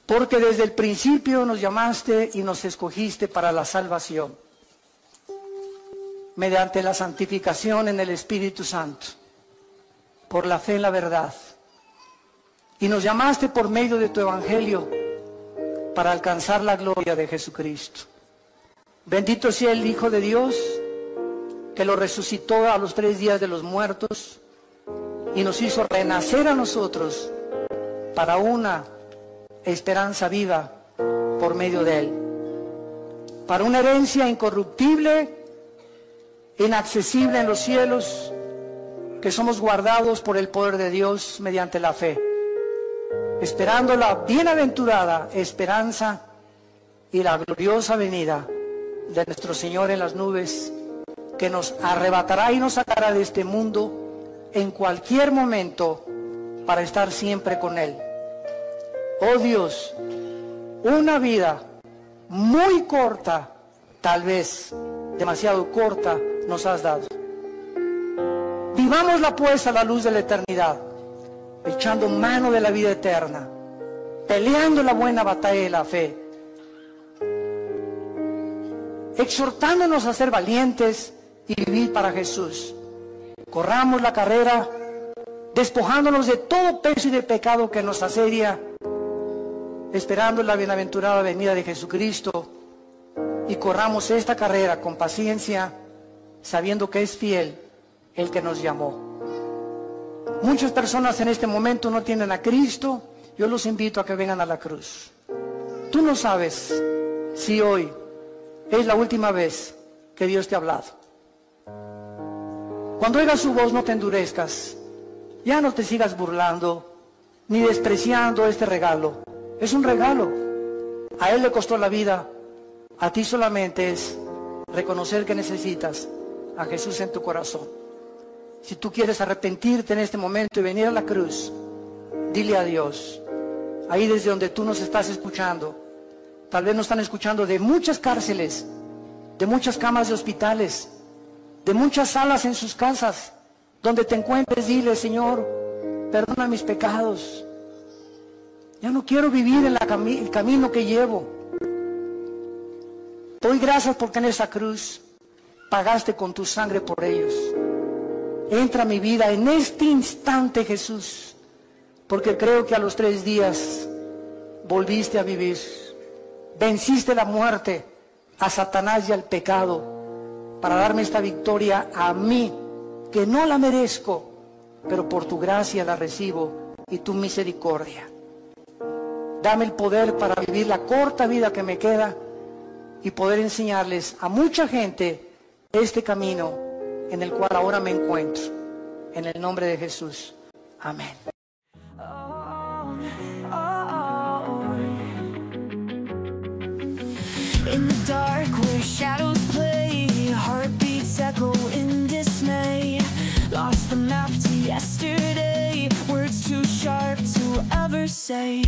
porque desde el principio nos llamaste y nos escogiste para la salvación, mediante la santificación en el Espíritu Santo, por la fe en la verdad. Y nos llamaste por medio de tu Evangelio para alcanzar la gloria de Jesucristo. Bendito sea el Hijo de Dios, que lo resucitó a los 3 días de los muertos y nos hizo renacer a nosotros para una esperanza viva por medio de Él, para una herencia incorruptible, inaccesible en los cielos, que somos guardados por el poder de Dios mediante la fe, esperando la bienaventurada esperanza y la gloriosa venida de nuestro Señor en las nubes, que nos arrebatará y nos sacará de este mundo en cualquier momento para estar siempre con Él. Oh Dios, una vida muy corta, tal vez demasiado corta, nos has dado. Vivámosla pues a la luz de la eternidad, echando mano de la vida eterna, peleando la buena batalla de la fe, exhortándonos a ser valientes y vivir para Jesús. Corramos la carrera, despojándonos de todo peso y de pecado que nos asedia, esperando la bienaventurada venida de Jesucristo, y corramos esta carrera con paciencia, sabiendo que es fiel el que nos llamó. Muchas personas en este momento no tienen a Cristo. Yo los invito a que vengan a la cruz. Tú no sabes si hoy es la última vez que Dios te ha hablado. Cuando oigas su voz, no te endurezcas. Ya no te sigas burlando ni despreciando este regalo. Es un regalo. A Él le costó la vida. A ti solamente es reconocer que necesitas a Jesús en tu corazón. Si tú quieres arrepentirte en este momento y venir a la cruz, dile a Dios. Ahí desde donde tú nos estás escuchando. Tal vez nos están escuchando de muchas cárceles, de muchas camas de hospitales, de muchas salas en sus casas. Donde te encuentres, dile: Señor, perdona mis pecados. Ya no quiero vivir en el camino que llevo. Te doy gracias porque en esa cruz pagaste con tu sangre por ellos. Entra a mi vida en este instante, Jesús, porque creo que a los 3 días volviste a vivir. Venciste la muerte, a Satanás y al pecado, para darme esta victoria a mí, que no la merezco, pero por tu gracia la recibo y tu misericordia. Dame el poder para vivir la corta vida que me queda y poder enseñarles a mucha gente este camino en el cual ahora me encuentro. En el nombre de Jesús. Amén. In the dark where shadows play, heartbeats echo in dismay. Lost the map to yesterday, words too sharp to ever say.